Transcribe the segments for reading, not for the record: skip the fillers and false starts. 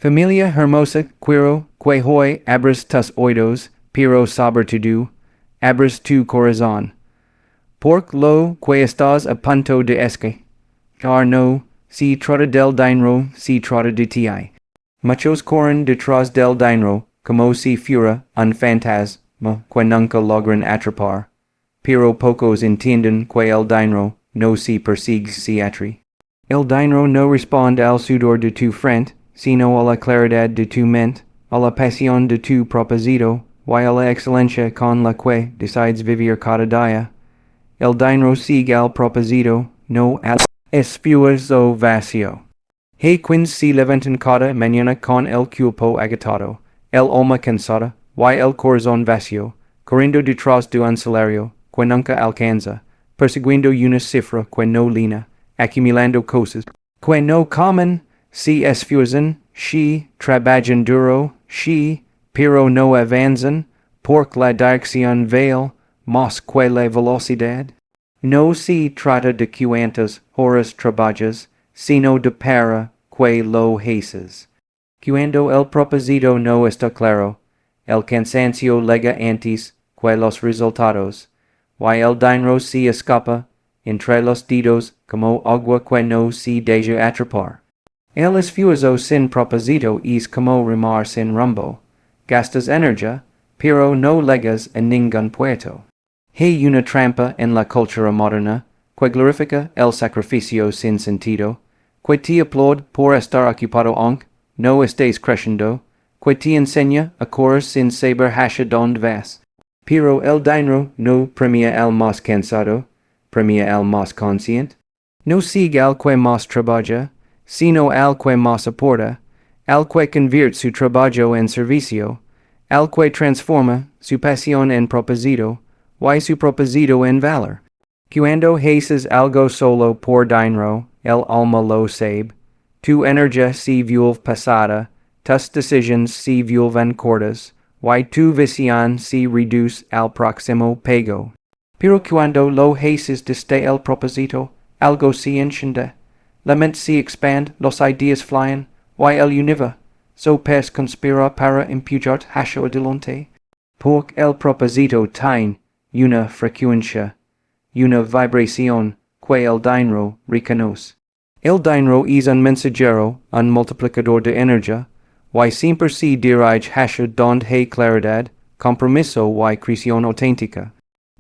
Familia hermosa, quiro, que hoy abres tus oídos, pero saber todo, abres tu corazón. Porque lo que estás a punto de no, si trata del dinero, si trata de ti. Muchos corren detrás del dinero, como si fuera un fantasma que nunca logran atrapar. Pero pocos entienden que el dinero no se persigue si atrae. El dinero no responde al sudor de tu frente, sino a la claridad de tu mente, a la pasión de tu propósito, y a la excelencia con la que decides vivir cada día. El dinero sigue al propósito, no al esfuerzo vacío. Hay quienes se levantan cada mañana con el cuerpo agotado, el alma cansada, y el corazón vacío, corriendo detrás de un salario que nunca alcanza, persiguiendo una cifra que no lina, acumulando cosas que no comen, se esfuerzan, si trabajan duro, si, pero no avanzan, porque la dirección vale más que la velocidad. No se trata de cuántas horas trabajas, sino de para que lo haces. Cuando el propósito no está claro, el cansancio llega antes que los resultados, y el dinero se escapa entre los dedos como agua que no se deja atrapar. El esfuerzo sin propósito es como remar sin rumbo. Gastas energía, pero no llegas a ningún puerto. Hay una trampa en la cultura moderna que glorifica el sacrificio sin sentido, que te aplaude por estar ocupado aunque no estés creciendo, que te enseña a correr sin saber hacia dónde vas. Pero el dinero no premia al más cansado, premia al más consciente. No sigue al que más trabaja, sino al que más aporta, al que convierte su trabajo en servicio, al que transforma su pasión en propósito, y su propósito en valor. Cuando haces algo solo por dinero, el alma lo sabe, tu energía se vuelve pesada, tus decisiones se vuelven cortas, y tu visión se reduce al próximo pago. Pero cuando lo haces desde el propósito, algo se enciende, la mente se expande, las ideas fluyen, y el universo conspira para empujarte hacia adelante. Porque el propósito tiene una frecuencia, una vibración que el dinero reconoce. El dinero es un mensajero, un multiplicador de energía, y siempre se dirige hacia donde hay claridad, compromiso y creación auténtica.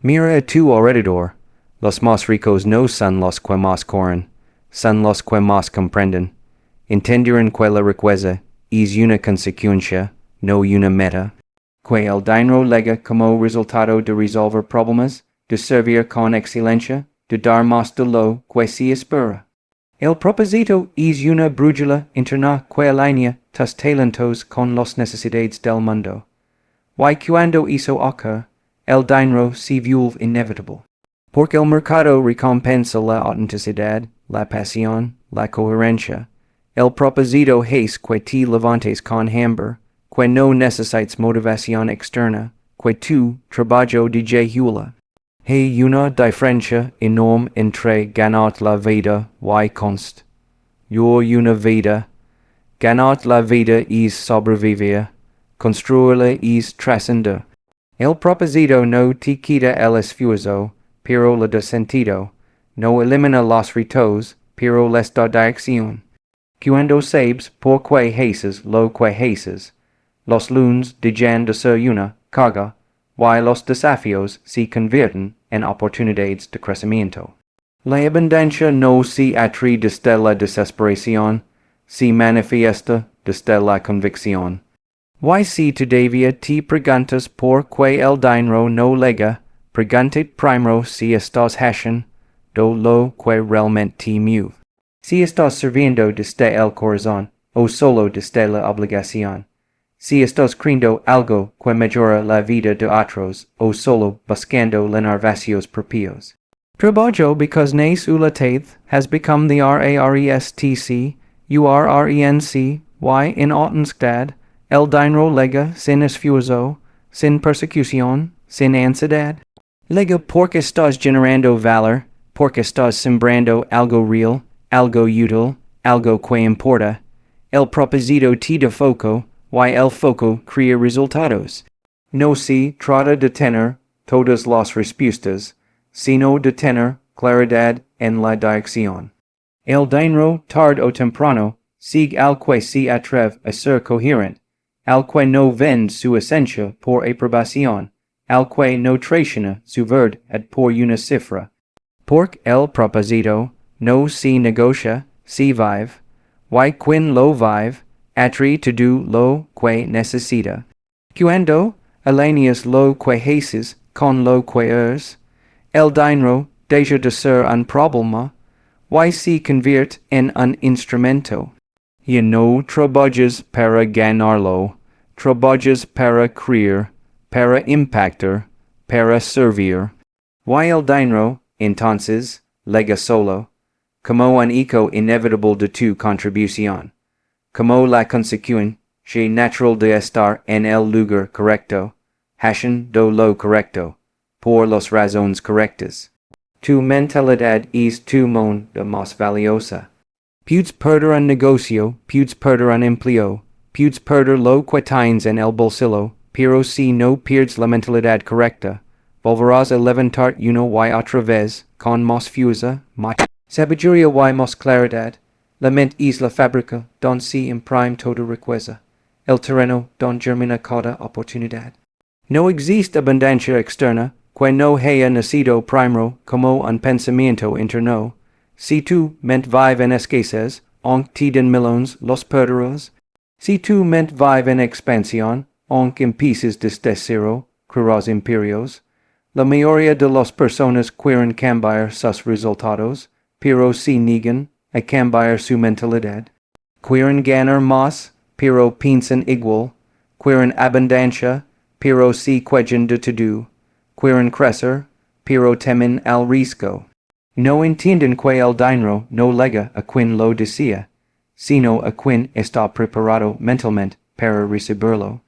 Mira a tu alrededor. Los más ricos no son los que más corren, son los que más comprenden. Entenderán que la riqueza es una consecuencia, no una meta. Que el dinero llega como resultado de resolver problemas, de servir con excelencia, de dar más de lo que se espera. El propósito es una brújula interna que alinea tus talentos con las necesidades del mundo. Y cuando eso ocurre, el dinero se vuelve inevitable. Porque el mercado recompensa la autenticidad, la pasión, la coherencia. El propósito es que te levantes con hambre, que no necesites motivación externa, que tu trabajo de jehula. Hay una diferencia enorme entre ganar la vida y const. Yo una vida. Ganar la vida es sobrevivir, construirla es trascender. El propósito no te quita el esfuerzo, pero le da sentido, no elimina los retos, pero les da dirección. Cuando sabes por qué haces lo que haces, los lunes dejan de ser una carga, y los desafíos se convierten en oportunidades de crecimiento. La abundancia no se atrae desde la desesperación, se manifiesta desde la convicción. Y si todavía te preguntas por qué el dinero no llega, pregúntate primero si estás haciendo lo que realmente te mueve. Si estás sirviendo desde el corazón, o solo desde la obligación. Si estás creando algo que mejora la vida de otros, o solo buscando llenar vacíos propios. Trabajo because nace ulateth has become the rarestc, urrenc, y in autenstad, el dinero lega sin esfuerzo, sin persecución, sin ansiedad. Lega porque estás generando valor, porque estás sembrando algo real, algo útil, algo que importa. El propósito te foco, y el foco crea resultados. No se trata de tener todas las respuestas, sino de tener claridad en la dirección. El dinero, tarde o temprano, sigue al que se atreve a ser coherente, al que no vende su esencia por aprobación, al que no traiciona su verdad por una cifra. Porque el propósito no se negocia, se vive, y quien lo vive, atrae todo lo que necesita. Cuando alineas lo que haces con lo que eres, el dinero deja de ser un problema, y se convierte en un instrumento. Y no trabajas para ganarlo, trabajas para crear, para impactar, para servir. Y el dinero, entonces, llega solo, como un eco inevitable de tu contribución, como la consecuencia natural de estar en el lugar correcto, haciendo lo correcto, por las razones correctas. Tu mentalidad es tu moneda más valiosa. Puedes perder un negocio, puedes perder un empleo, puedes perder lo que tienes en el bolsillo, pero si no pierdes la mentalidad correcta, volverás a levantar uno y otra vez, con más fuerza, más sabiduría y más claridad. La mente es la fábrica donde se imprime toda riqueza, el terreno donde germina cada oportunidad. No existe abundancia externa que no haya nacido primero como un pensamiento interno. Si tu mente vive en escasez, aunque te den millones, los perderás. Si tu mente vive en expansión, aunque empieces desde cero, crearás imperios. La mayoría de las personas quieren cambiar sus resultados, pero se niegan a cambiar su mentalidad. Quieren ganar más, pero piensan igual. Quieren abundancia, pero se quejan de todo. Quieren crecer, pero temen al riesgo. No entienden que el dinero no llega a quien lo desea, sino a quien está preparado mentalmente para recibirlo.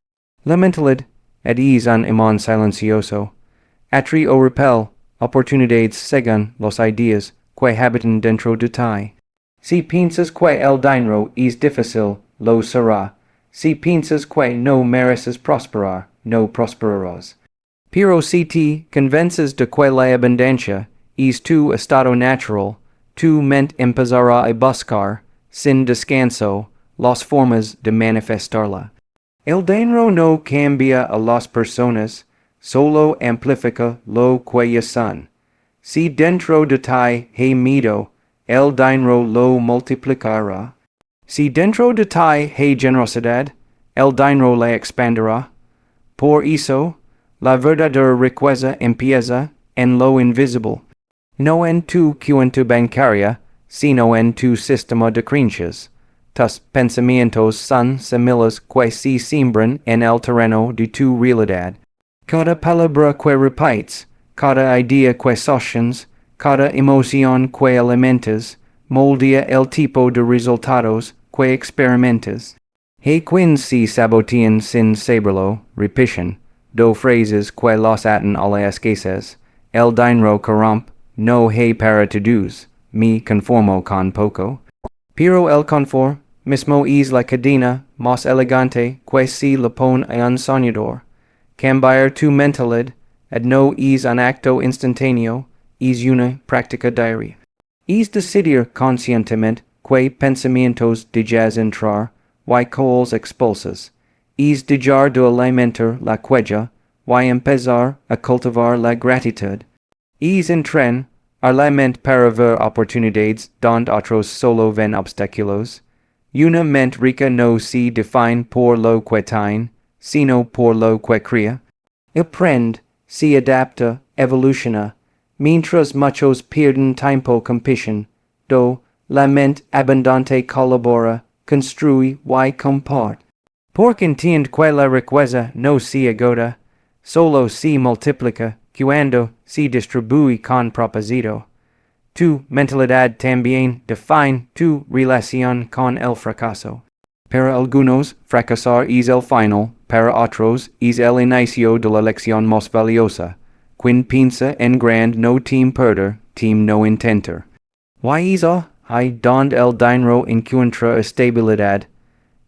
La mentalidad es un imán silencioso. Atrae o repel oportunidades según las ideas que habitan dentro de ti. Si piensas que el dinero es difícil, lo será. Si piensas que no mereces prosperar, no prosperarás. Pero si te convences de que la abundancia es tu estado natural, tu mente empezará a buscar, sin descanso, las formas de manifestarla. El dinero no cambia a las personas, solo amplifica lo que ya son. Si dentro de ti hay miedo, el dinero lo multiplicará. Si dentro de ti hay generosidad, el dinero la expandirá. Por eso, la verdadera riqueza empieza en lo invisible, no en tu cuenta bancaria, sino en tu sistema de creencias. Tus pensamientos son semillas que se siembran en el terreno de tu realidad. Cada palabra que repites, cada idea que sostienes, cada emoción que alimentas, moldea el tipo de resultados que experimentas. Hay quienes se sabotean sin saberlo, repiten dos frases que los atan a la escasez. El dinero corrompe, no hay para todos, me conformo con poco. Pero el confort mismo es la cadena más elegante que se le pone a un soñador. Cambiar tu mentalidad no es un acto instantáneo, es una práctica diaria. Es decidir conscientemente que pensamientos dejas entrar y que expulsas. Es dejar de alimentar la queja y empezar a cultivar la gratitud. Es entren a la mente para ver oportunidades donde otros solo ven obstáculos. Una mente rica no se define por lo que tiene, sino por lo que crea. Aprende, se adapta, evoluciona, mientras muchos pierden tiempo compiten, la mente abundante colabora, construye y comparte. Porque entiende que la riqueza no se agota, solo se multiplica cuando se distribuye con propósito. Tu mentalidad también define tu relación con el fracaso. Para algunos, fracasar es el final, para otros, es el inicio de la lección más valiosa. Quien piensa en grande no tem perder, tem no intentar. Y es hay donde el dinero encuentra estabilidad,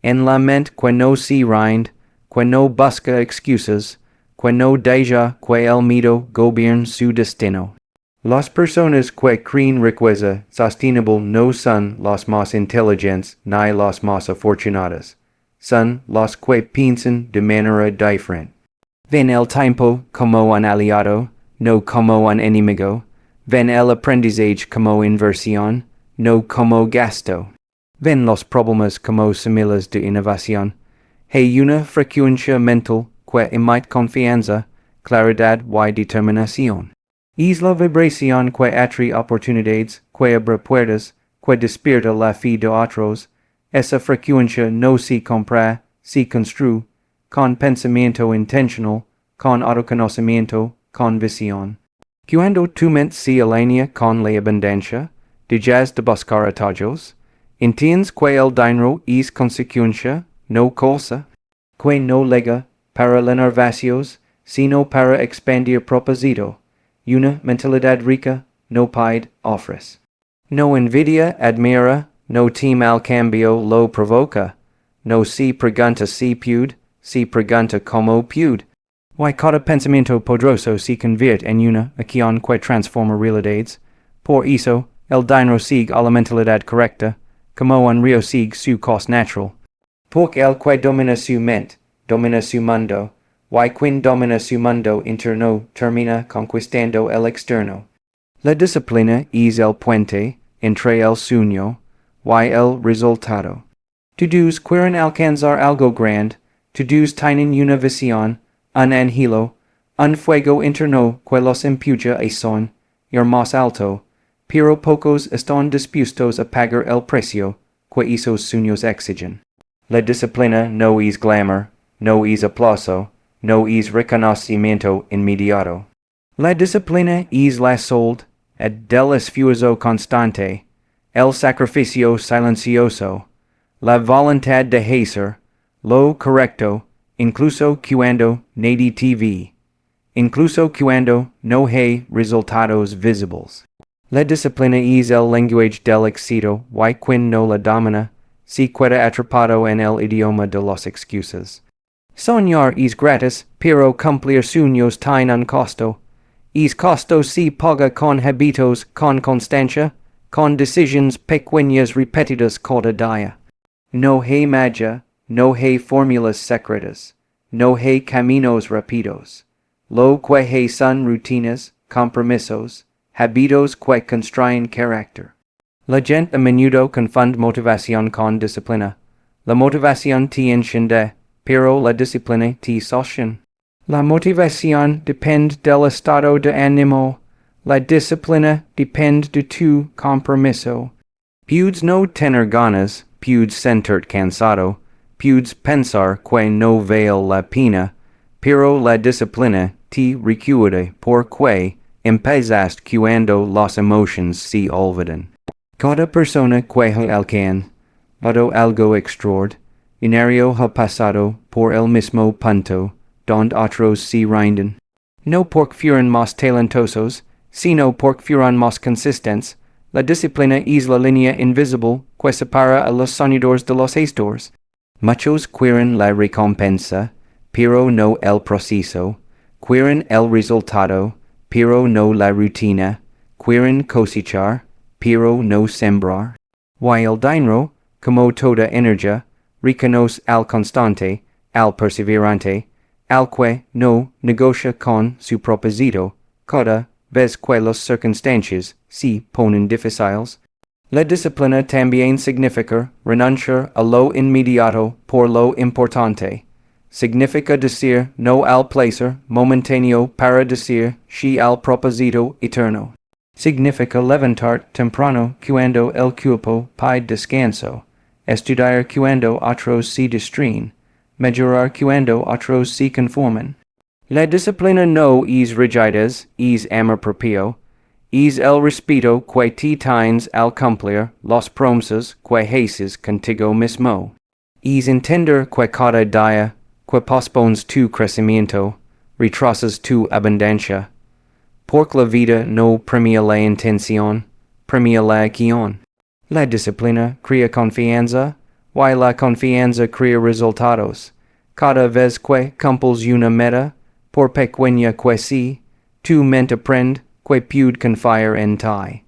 en la mente que no se rinde, que no busca excusas, que no deja que el miedo gobierne su destino. Las personas que creen riqueza sostenible no son las más inteligentes ni las más afortunadas. Son las que piensan de manera diferente. Ven el tiempo como un aliado, no como un enemigo. Ven el aprendizaje como inversión, no como gasto. Ven los problemas como semillas de innovación. Hay una frecuencia mental que emite confianza, claridad y determinación. Es la vibración que atrae oportunidades, que abre puertas, que despierta la fe de otros. Esa frecuencia no se compra, se construye, con pensamiento intencional, con autoconocimiento, con visión. Cuando tu mente se alinea con la abundancia, dejas de buscar atajos, entiendes que el dinero es consecuencia, no causa, que no lega para llenar vacíos, sino para expandir propósito. Una mentalidad rica no pide ofres. No envidia admira, no teme al cambio lo provoca, no se pregunta si pude, se pregunta como pude. Y cada pensamiento poderoso se convierte en una acción que transforma realidades. Por eso, el dinero sigue a la mentalidad correcta, como un río sigue su curso natural. Porque el que domina su mente, domina su mundo, y quien domina su mundo interno termina conquistando el externo. La disciplina es el puente entre el sueño y el resultado. Todos quieren alcanzar algo grande, todos tienen una visión, un anhelo, un fuego interno que los empuja a son, ir más alto, pero pocos están dispuestos a pagar el precio que esos sueños exigen. La disciplina no es glamour, no es aplauso, no es reconocimiento inmediato. La disciplina es la solde del esfuerzo constante, el sacrificio silencioso, la voluntad de hacer lo correcto, incluso cuando nadie te ve, incluso cuando no hay resultados visibles. La disciplina es el lenguaje del éxito y quien no la domina, se queda atrapado en el idioma de las excusas. Soñar es gratis, pero cumplir sueños tiene un costo. Es costo se paga con hábitos, con constancia, con decisiones pequeñas repetidas cada día. No hay magia, no hay fórmulas secretas, no hay caminos rápidos. Lo que hay son rutinas, compromisos, hábitos que construyen carácter. La gente a menudo confunde motivación con disciplina. La motivación te enciende, pero la disciplina te sostiene. La motivación depende del estado de ánimo. La disciplina depende de tu compromiso. Puedes no tener ganas, puedes sentirte cansado, puedes pensar que no vale la pena, pero la disciplina te recuerda porque empezaste cuando las emociones se olvidan. Cada persona que ha alcanzado algo extraordinario ha pasado por el mismo punto donde otros se rinden. No porque fueron más talentosos, sino porque fueron más consistentes. La disciplina es la línea invisible que separa a los soñadores de los hacedores. Muchos quieren la recompensa, pero no el proceso. Quieren el resultado, pero no la rutina. Quieren cosechar, pero no sembrar. Y el dinero, como toda energía, reconoce al constante, al perseverante, al que no negocia con su propósito, cada vez que las circunstancias se ponen difíciles. La disciplina también significa renunciar a lo inmediato por lo importante. Significa decir no al placer momentáneo para decir sí al propósito eterno. Significa levantar temprano cuando el cuerpo pide descanso, estudiar cuando otros se distraen, mejorar cuando otros se conforman. La disciplina no es rigidez, es amor propio, es el respeto que te tienes al cumplir las promesas que haces contigo mismo. Es entender que cada día que pospones tu crecimiento, retrasas tu abundancia. Porque la vida no premia la intención, premia la acción. La disciplina crea confianza, y la confianza crea resultados. Cada vez que cumples una meta, por pequeña que sea, tu mente aprende que puede confiar en ti.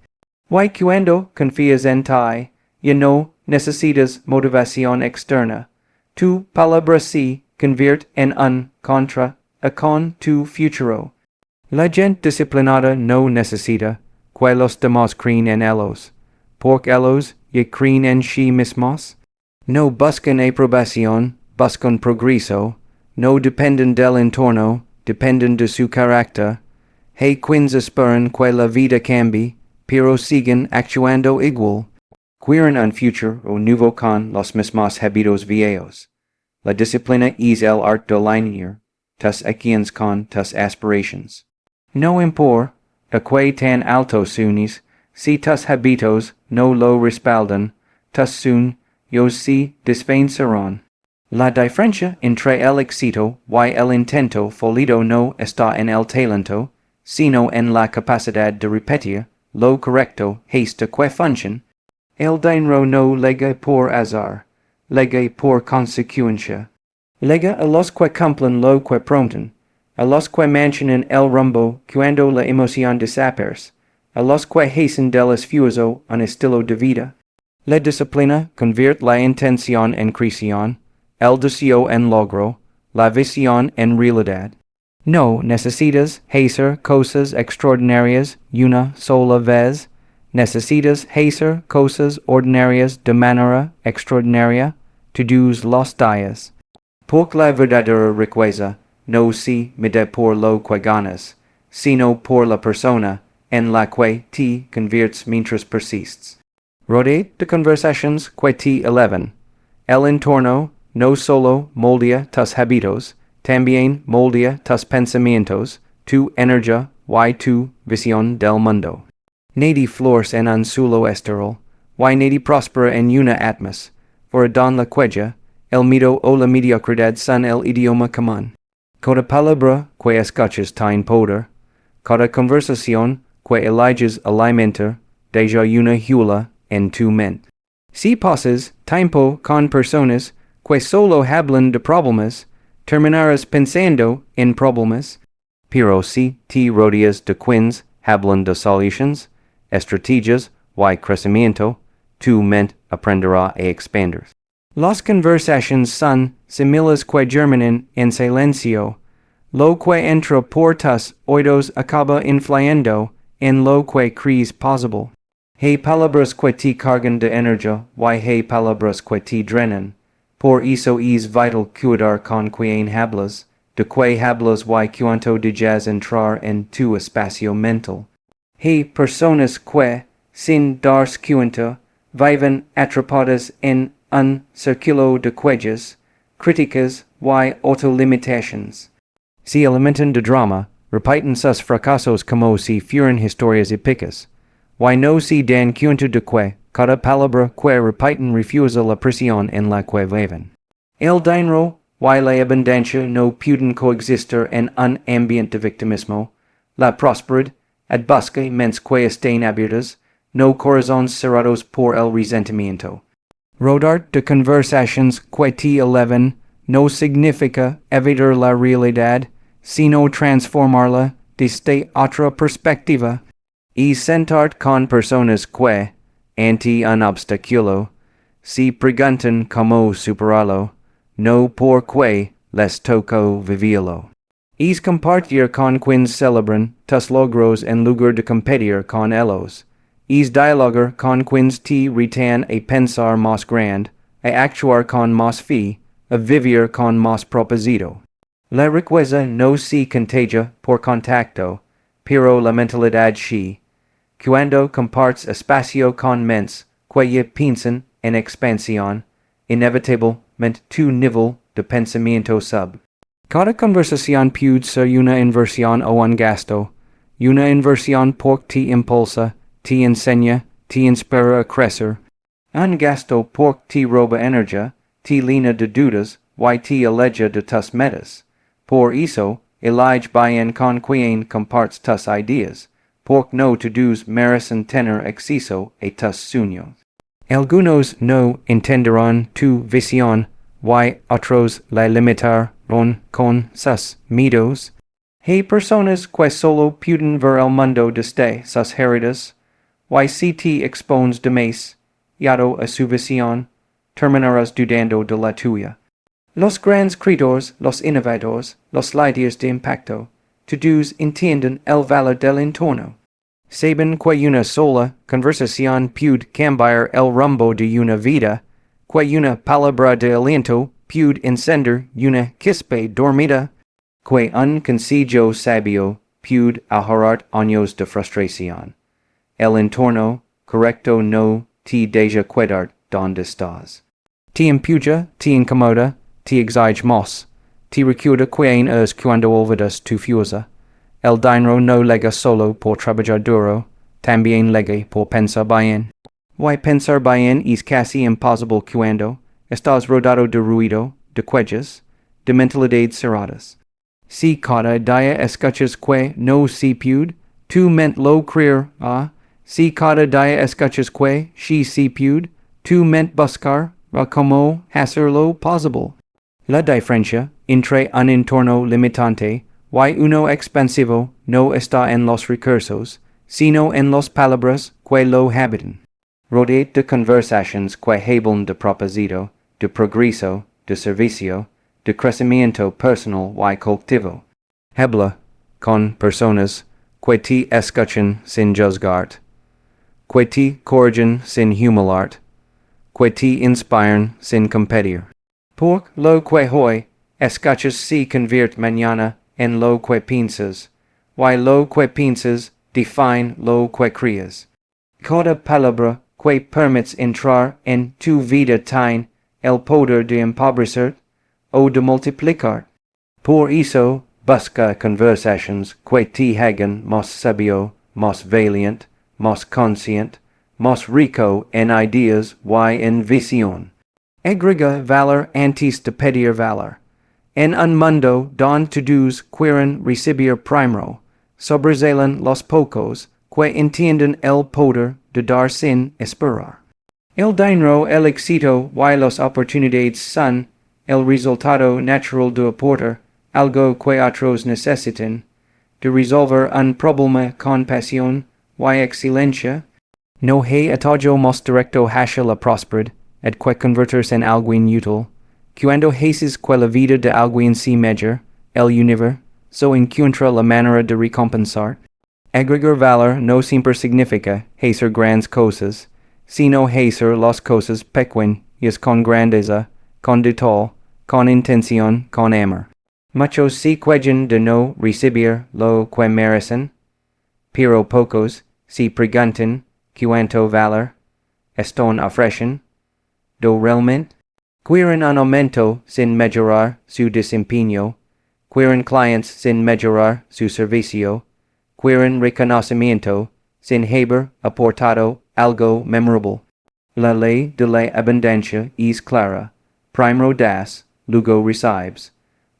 Y cuando confías en ti, ya no necesitas motivación externa. Tu palabra se convierte en un contra con tu futuro. La gente disciplinada no necesita que los demás creen en ellos, porque ellos ya creen en sí mismos. No buscan aprobación, buscan progreso, no dependen del entorno, dependen de su carácter. Quienes esperan que la vida cambie, pero siguen actuando igual. Quieren un futuro nuevo con los mismos hábitos viejos. La disciplina es el arte de alinear tus acciones con tus aspiraciones. No importa a qué tan alto sueñes, si tus hábitos no lo respaldan, tus sueños se desvanecerán. La diferencia entre el éxito y el intento fallido no está en el talento, sino en la capacidad de repetir lo correcto hasta que funcione. El dinero no llega por azar, llega por consecuencia. Llega a los que cumplen lo que prometen, a los que mantienen el rumbo cuando la emoción desaparece, a los que hacen del esfuerzo un estilo de vida. La disciplina convierte la intención en creación, el deseo en logro, la visión en realidad. No necesitas hacer cosas extraordinarias una sola vez, necesitas hacer cosas ordinarias de manera extraordinaria todos los días. Porque la verdadera riqueza no se mide por lo que ganas, sino por la persona en la que te conviertes mientras persistes. Rodea de conversaciones que te elevan. El entorno no solo moldea tus hábitos, también moldea tus pensamientos, tu energía y tu visión del mundo. Nadie florece en un solo estero, y nadie prospera en una atmos, for don la cuella, el miedo o la mediocridad son el idioma común. Cada palabra que escuchas tiene poder, cada conversación que eliges alimentar deja una huella en tu mente. Si pasas tiempo con personas que solo hablan de problemas, terminarás pensando en problemas. Pero si te rodeas de quienes hablan de soluciones, estrategias y crecimiento, tu mente aprenderá a expandir. Las conversaciones son similares que germinan en silencio. Lo que entra por tus oídos acaba influyendo en lo que crees posible. Hay palabras que te cargan de energía y hay palabras que te drenan. Por eso es vital cuidar con quien hablas, de que hablas y cuánto dejas entrar en tu espacio mental. Hay personas que, sin darse cuenta, viven atrapadas en un círculo de quejas, críticas y autolimitaciones. Se alimentan de drama, repiten sus fracasos como si fueran historias épicas. Y no se dan cuenta de que cada palabra que repiten refuerza la presión en la que viven. El dinero y la abundancia no pueden coexistir en un ambiente de victimismo. La prosperidad busca mentes que estén abiertas, no corazones cerrados por el resentimiento. Rodar de conversaciones que te elevan no significa evitar la realidad, sino transformarla desde otra perspectiva. Y sentarte con personas que, ante un obstáculo, se preguntan cómo superarlo, no por qué les tocó vivirlo. Es compartir con quienes celebran tus logros en lugar de competir con ellos. Es dialogar con quienes te retan a pensar más grande, a actuar con más fe, a vivir con más propósito. La riqueza no se contagia por contacto, pero la mentalidad sí. Cuando compartes espacio con mentes que ya piensan en expansión, inevitablemente tu nivel de pensamiento sube. Cada conversación puede ser una inversión o un gasto. Una inversión porque te impulsa, te enseña, te inspira a crecer. Un gasto porque te roba energía, te llena de dudas y te aleja de tus metas. Por eso, elige bien con quien compartes tus ideas, porque no todos merecen tener acceso a tus sueños. Algunos no entenderán tu visión, y otros la limitarán con sus miedos. Hay personas que solo pueden ver el mundo desde sus heridas, y si te expones de más, a su visión, terminarás dudando de la tuya. Los grandes creadores, los innovadores, los líderes de impacto, todos entienden el valor del entorno. Saben que una sola conversación puede cambiar el rumbo de una vida, que una palabra de aliento puede encender una chispa dormida, que un consejo sabio puede ahorrar años de frustración. El entorno correcto no te deja quedar donde estás. Te empuja, te incomoda, te exige más, te recuerda quién es cuando olvidas tu fuerza. El dinero no lega solo por trabajar duro, también lega por pensar bien. Y pensar bien es casi imposible cuando estás rodeado de ruido, de quejas, de mentalidades cerradas. Si cada día escuchas que no se puede, tu mente lo creerá. Si cada día escuchas que sí se puede, tu mente buscará cómo hacerlo posible. La diferencia entre un entorno limitante y uno expansivo no está en los recursos, sino en las palabras que lo habitan. Rodea de conversaciones que hablan de propósito, de progreso, de servicio, de crecimiento personal y colectivo. Habla con personas que te escuchan sin juzgarte, que te corrigen sin humillarte, que te inspiran sin competir. Porque lo que hoy escuchas se convierte mañana en lo que piensas, y lo que piensas define lo que creas. Cada palabra que permites entrar en tu vida tiene el poder de empobrecer o de multiplicar. Por eso, busca conversaciones que te hagan más sabio, más valiente, más consciente, más rico en ideas y en visión. Agrega valor antes de pedir valor. En un mundo donde todos quieren recibir primero, sobresalen los pocos que entienden el poder de dar sin esperar. El dinero, el éxito y las oportunidades son el resultado natural de aportar algo que otros necesitan, de resolver un problema con pasión y excelencia. No hay atajo más directo hacia la prosperidad, et que convertirse en algo inútil, cuando haces que la vida de alguien se mejor, el universo encuentra la manera de recompensar. Agregar valor no siempre significa hacer grandes cosas, sino hacer las cosas pequeñas con grandeza, con detalle, con intención, con amor. Muchos se quejan de no recibir lo que merecen, pero pocos se preguntan cuánto valor están ofrecen. Do realmente quieren un aumento sin mejorar su desempeño, quieren clientes sin mejorar su servicio, quieren reconocimiento sin haber aportado algo memorable. La ley de la abundancia es clara. Primero das, luego recibes.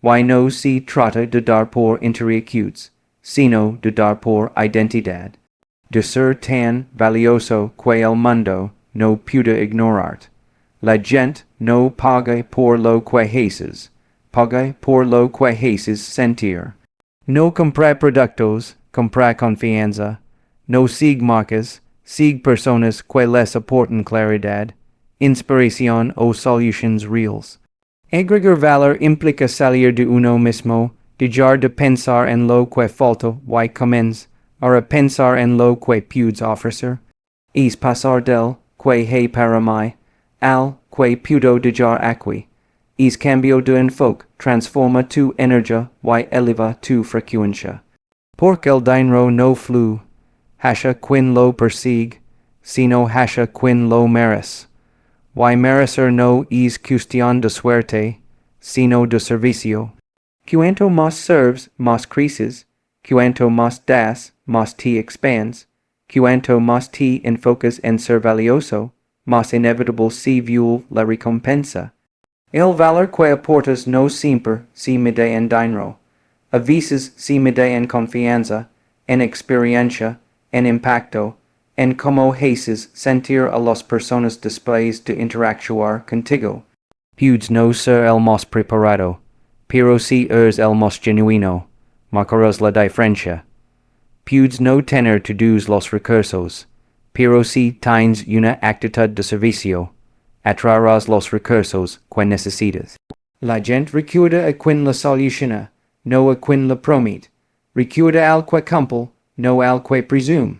Y no se trata de dar por interacutes, sino de dar por identidad. De ser tan valioso que el mundo no puede ignorarte. La gente no paga por lo que haces, paga por lo que haces sentir. No compra productos, compra confianza. No sigue marcas, sigue personas que les aportan claridad, inspiración o solutions reales. Agregar valor implica salir de uno mismo, dejar de pensar en lo que falta y comenzar a pensar en lo que puedes ofrecer. Es pasar del que hay para mí al que puedo dejar aquí. Es cambio de enfoque, transforma tu energía y eleva tu frecuencia. Porque el dinero no fluye, hacia quien lo persigue, sino hacia quien lo merece. Y merecer no es cuestión de suerte, sino de servicio. Cuanto más serves, más creces. Cuanto más das, más te expands. Cuanto más te enfocas en ser valioso, más inevitable se vuelve la recompensa. El valor que aportas no siempre se mide en dinero. A veces se mide en confianza, en experiencia, en impacto, en como haces sentir a las personas después de interactuar contigo. Puedes no ser el más preparado, pero si eres el más genuino, marcarás la diferencia. Pudes no tener todos los recursos, pero si tienes una actitud de servicio, atraerás los recursos que necesitas. La gente recuerda a quien la soluciona, no a quien la promete. Recuerda al que cumple, no al que presume.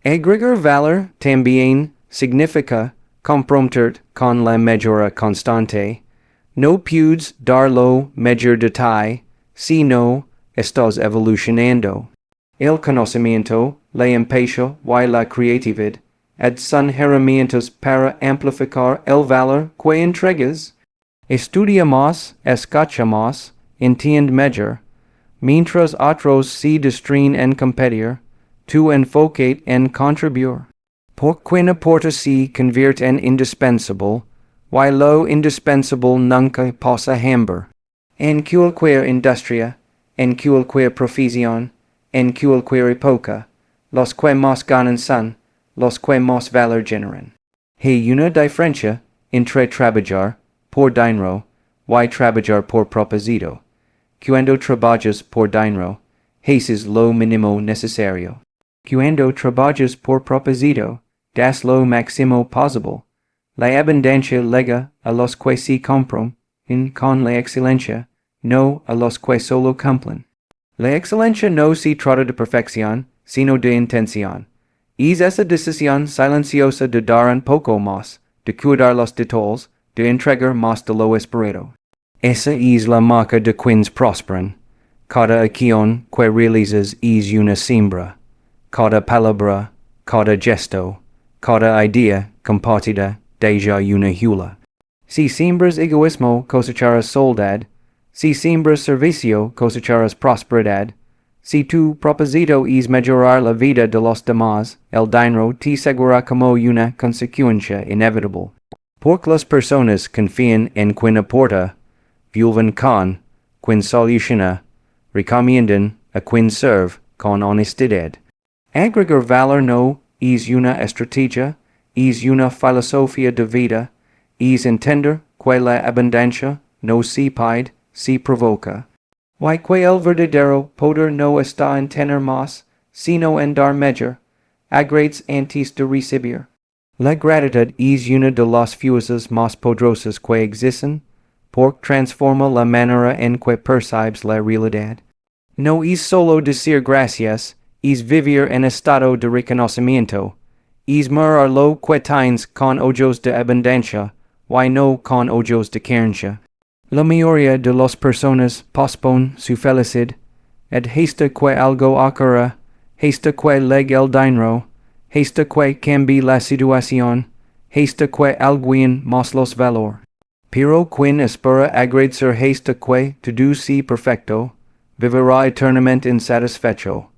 Agregar valor también significa comprometer con la mejora constante. No puedes darlo mejor detalle, si no estás evolucionando. El conocimiento, la empatía y la creatividad son herramientas para amplificar el valor que entregas. Estudia más, escucha más, entiende mejor. Mientras otros se distraen en competir, tu enfoque en contribuir. Porque no importa si convierte en indispensable, y lo indispensable nunca pasa hambre. En cualquier industria, en cualquier profesión, en cualquier época, los que más ganan son los que más valor generan. Hay una diferencia entre trabajar por dinero y trabajar por propósito. Cuando trabajas por dinero, haces lo mínimo necesario. Cuando trabajas por propósito, das lo máximo posible. La abundancia llega a los que se comprometen con la excelencia, no a los que solo cumplen. La excelencia no se trata de perfección, sino de intención. Es esa decisión silenciosa de dar un poco más, de cuidar los detalles, de entregar más de lo esperado. Esa es la marca de quienes prosperan. Cada acción que realizas es una siembra. Cada palabra, cada gesto, cada idea compartida deja una hula. Si siembras egoísmo, cosecharás soledad. Si siembras servicio, cosecharás prosperidad. Si tu propósito es mejorar la vida de los demás, el dinero te seguirá como una consecuencia inevitable. Porque las personas confían en quien aporta, vuelven con quien soluciona, recomiendan a quien serve con honestidad. Agregar valor no es una estrategia, es una filosofía de vida, es entender que la abundancia no se pide, se provoca. Y que el verdadero poder no está en tener más, sino en dar mejor. Agrades antes de recibir. La gratitud es una de las fuerzas más poderosas que existen, porque transforma la manera en que percibes la realidad. No es solo decir gracias, es vivir en estado de reconocimiento, es mirar lo que tienes con ojos de abundancia, y no con ojos de carencia. La mayoría de las personas posponen su felicidad, hasta que algo ocurra, hasta que llegue el dinero, hasta que cambie la situación, hasta que alguien más los valor. Pero quien espera agradecer hasta que todo sea perfecto, vivirá eternamente insatisfecho.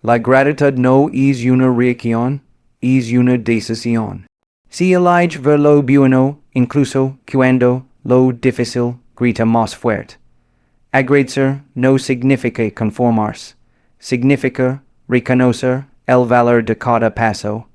La gratitud no es una reacción, es una decisión. Si elige ver lo bueno, incluso cuando lo difícil grita más fuerte. Agradecer no significa conformarse, significa reconocer el valor de cada paso,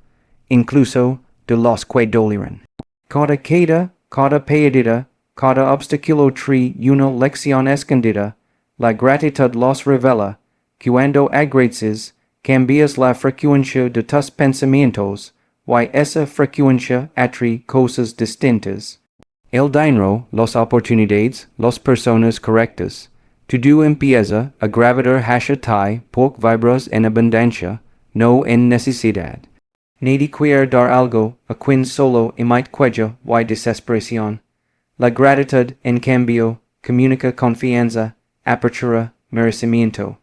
incluso de los que doleran. Cada queda, cada pérdida, cada obstáculo trae una lección escondida, la gratitud los revela. Cuando agradeces, cambias la frecuencia de tus pensamientos, y esa frecuencia atrae cosas distintas. El dinero, las oportunidades, las personas correctas. Todo empieza a gravitar hacia ti porque vibras en abundancia, no en necesidad. Nadie quiere dar algo a quien solo emite queja y desesperación. La gratitud, en cambio, comunica confianza, apertura, merecimiento.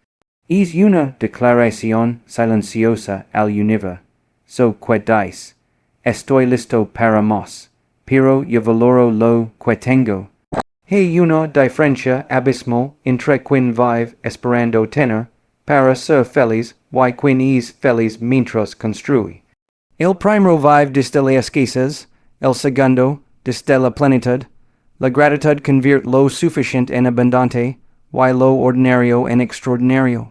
Es una declaración silenciosa al universo. So que dice, estoy listo para más, pero yo valoro lo que tengo. Hay una diferencia abismal entre quien vive esperando tener, para ser feliz, y quien es feliz mientras construye. El primero vive desde la escasez, el segundo, desde la plenitud. La gratitud convierte lo suficiente en abundante, y lo ordinario en extraordinario.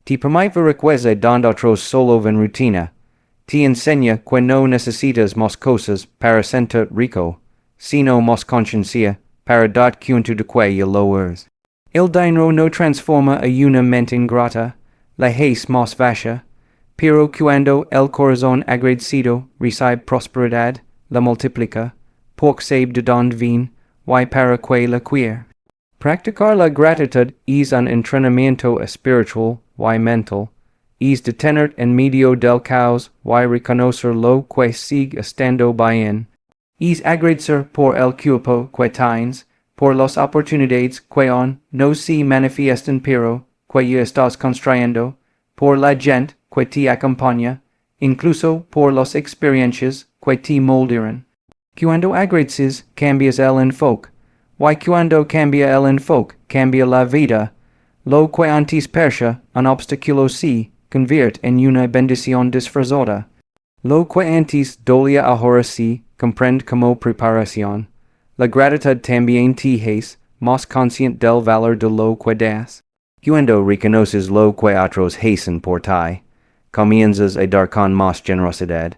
Te permite ver riqueza donde otros solo ven rutina. Te enseña que no necesitas más cosas para sentir rico, sino más conciencia para dar cuenta de que ya lo eres. El dinero no transforma a una mente ingrata, la hace más vacia, pero cuando el corazón agradecido recibe prosperidad, la multiplica, porque sabe de donde viene, y para que la quiere. Practicar la gratitud es un entrenamiento espiritual y mental, es detener en medio del caos y reconocer lo que sigue estando bien, es agradecer por el cuerpo que tienes, por las oportunidades que aún no se manifiestan pero que ya estás construyendo, por la gente que te acompaña, incluso por las experiencias que te moldearán. Cuando agradeces, cambias el enfoque. Y cuando cambia el enfoque, cambia la vida. Lo que antes parecía un obstáculo se convierte en una bendición disfrazada. Lo que antes dolía ahora se comprende como preparación. La gratitud también te hace más consciente del valor de lo que das. Cuando reconoces lo que otros hacen por ti, comienzas a dar con más generosidad.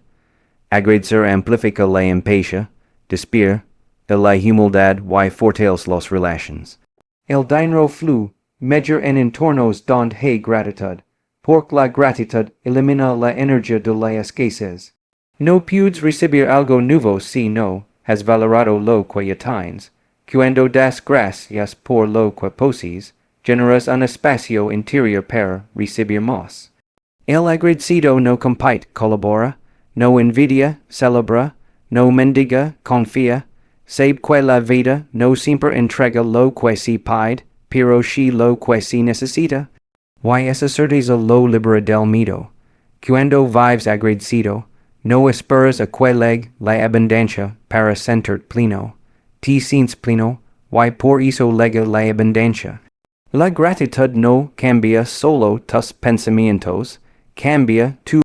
Agradecer amplifica la empatía, despedir, de la humildad y fortalece las relaciones. El dinero fluye mejor en entornos donde hay gratitud, porque la gratitud elimina la energía de la escasez. No puedes recibir algo nuevo si no has valorado lo que ya tienes. Cuando das gracias por lo que posees, generas un espacio interior para recibir más. El agradecido no compite, colabora, no envidia, celebra, no mendiga, confía, sabe que la vida no siempre entrega lo que se pide, pero sí lo que se necesita. Y esa certeza lo libera del miedo. Cuando vives agradecido, no esperas a que llegue la abundancia para sentirte pleno. Te sientes pleno, y por eso llega la abundancia. La gratitud no cambia solo tus pensamientos, cambia tu